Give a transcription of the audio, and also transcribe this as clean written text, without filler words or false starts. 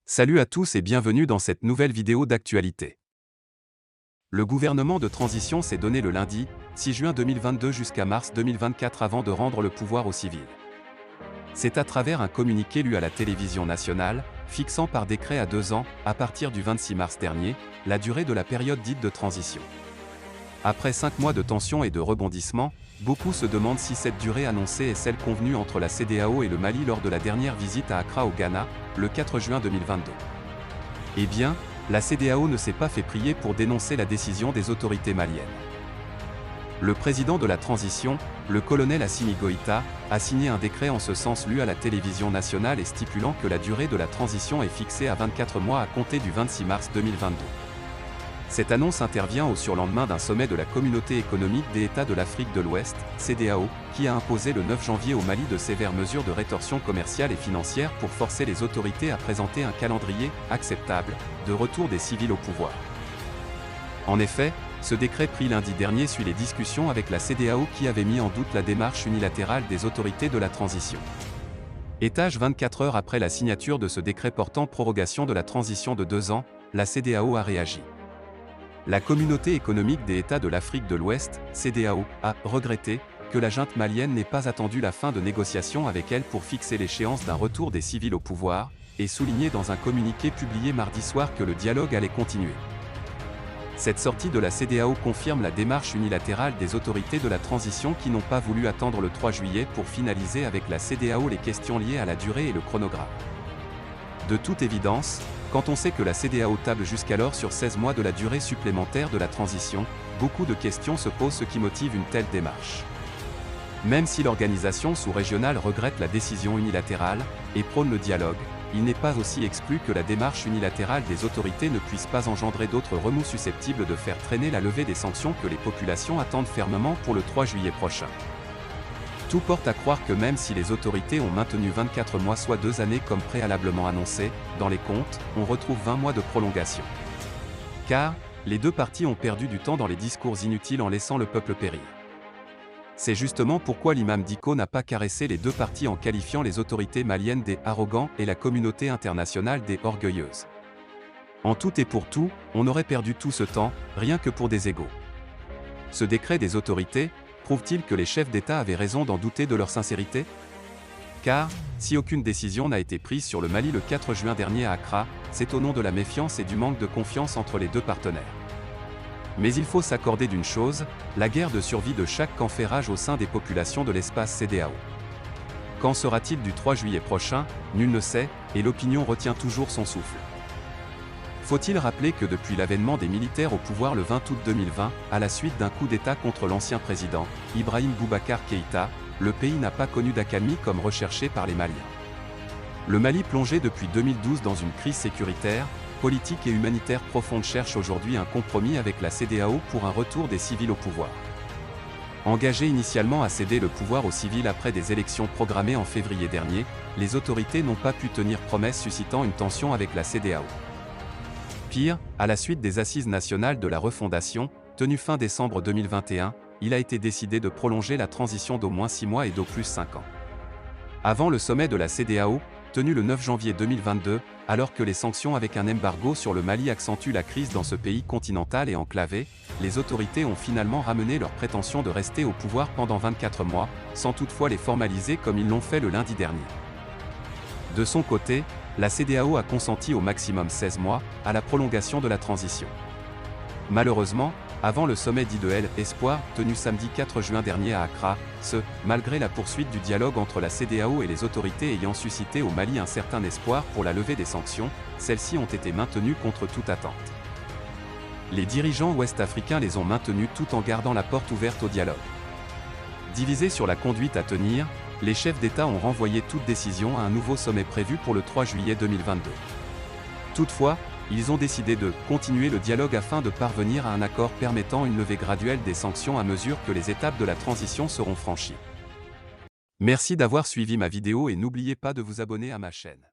Salut à tous et bienvenue dans cette nouvelle vidéo d'actualité. Le gouvernement de transition s'est donné le lundi, 6 juin 2022 jusqu'à mars 2024 avant de rendre le pouvoir aux civils. C'est à travers un communiqué lu à la télévision nationale, fixant par décret à 2 ans, à partir du 26 mars dernier, la durée de la période dite de transition. Après 5 mois de tension et de rebondissement, beaucoup se demandent si cette durée annoncée est celle convenue entre la CEDEAO et le Mali lors de la dernière visite à Accra au Ghana, le 4 juin 2022. Eh bien, la CEDEAO ne s'est pas fait prier pour dénoncer la décision des autorités maliennes. Le président de la transition, le colonel Assimi Goïta, a signé un décret en ce sens lu à la télévision nationale et stipulant que la durée de la transition est fixée à 24 mois à compter du 26 mars 2022. Cette annonce intervient au surlendemain d'un sommet de la Communauté économique des États de l'Afrique de l'Ouest, CEDEAO, qui a imposé le 9 janvier au Mali de sévères mesures de rétorsion commerciale et financière pour forcer les autorités à présenter un calendrier acceptable de retour des civils au pouvoir. En effet, ce décret pris lundi dernier suit les discussions avec la CEDEAO qui avait mis en doute la démarche unilatérale des autorités de la transition. Étage 24 heures après la signature de ce décret portant prorogation de la transition de 2 ans, la CEDEAO a réagi. La Communauté économique des États de l'Afrique de l'Ouest, CEDEAO, a regretté que la junte malienne n'ait pas attendu la fin de négociations avec elle pour fixer l'échéance d'un retour des civils au pouvoir, et souligné dans un communiqué publié mardi soir que le dialogue allait continuer. Cette sortie de la CEDEAO confirme la démarche unilatérale des autorités de la transition qui n'ont pas voulu attendre le 3 juillet pour finaliser avec la CEDEAO les questions liées à la durée et le chronogramme. De toute évidence, quand on sait que la CEDEAO table jusqu'alors sur 16 mois de la durée supplémentaire de la transition, beaucoup de questions se posent, ce qui motive une telle démarche. Même si l'organisation sous-régionale regrette la décision unilatérale et prône le dialogue, il n'est pas aussi exclu que la démarche unilatérale des autorités ne puisse pas engendrer d'autres remous susceptibles de faire traîner la levée des sanctions que les populations attendent fermement pour le 3 juillet prochain. Tout porte à croire que même si les autorités ont maintenu 24 mois soit 2 années comme préalablement annoncé, dans les comptes, on retrouve 20 mois de prolongation. Car, les deux parties ont perdu du temps dans les discours inutiles en laissant le peuple périr. C'est justement pourquoi l'imam Dicko n'a pas caressé les deux parties en qualifiant les autorités maliennes des arrogants et la communauté internationale des orgueilleuses. En tout et pour tout, on aurait perdu tout ce temps, rien que pour des égos. Ce décret des autorités, prouve-t-il que les chefs d'État avaient raison d'en douter de leur sincérité? Car, si aucune décision n'a été prise sur le Mali le 4 juin dernier à Accra, c'est au nom de la méfiance et du manque de confiance entre les deux partenaires. Mais il faut s'accorder d'une chose, la guerre de survie de chaque camp fait rage au sein des populations de l'espace CEDEAO. Qu'en sera-t-il du 3 juillet prochain? Nul ne sait, et l'opinion retient toujours son souffle. Faut-il rappeler que depuis l'avènement des militaires au pouvoir le 20 août 2020, à la suite d'un coup d'État contre l'ancien président, Ibrahim Boubacar Keïta, le pays n'a pas connu d'accalmie comme recherché par les Maliens. Le Mali, plongé depuis 2012 dans une crise sécuritaire, politique et humanitaire profonde, cherche aujourd'hui un compromis avec la CEDEAO pour un retour des civils au pouvoir. Engagés initialement à céder le pouvoir aux civils après des élections programmées en février dernier, les autorités n'ont pas pu tenir promesse, suscitant une tension avec la CEDEAO. Pire, à la suite des Assises nationales de la refondation, tenues fin décembre 2021, il a été décidé de prolonger la transition d'au moins 6 mois et d'au plus 5 ans. Avant le sommet de la CEDEAO, tenu le 9 janvier 2022, alors que les sanctions avec un embargo sur le Mali accentuent la crise dans ce pays continental et enclavé, les autorités ont finalement ramené leur prétention de rester au pouvoir pendant 24 mois, sans toutefois les formaliser comme ils l'ont fait le lundi dernier. De son côté, la CEDEAO a consenti au maximum 16 mois, à la prolongation de la transition. Malheureusement, avant le sommet dit de El Espoir, tenu samedi 4 juin dernier à Accra, malgré la poursuite du dialogue entre la CEDEAO et les autorités ayant suscité au Mali un certain espoir pour la levée des sanctions, celles-ci ont été maintenues contre toute attente. Les dirigeants ouest-africains les ont maintenues tout en gardant la porte ouverte au dialogue. Divisés sur la conduite à tenir, les chefs d'État ont renvoyé toute décision à un nouveau sommet prévu pour le 3 juillet 2022. Toutefois, ils ont décidé de continuer le dialogue afin de parvenir à un accord permettant une levée graduelle des sanctions à mesure que les étapes de la transition seront franchies. Merci d'avoir suivi ma vidéo et n'oubliez pas de vous abonner à ma chaîne.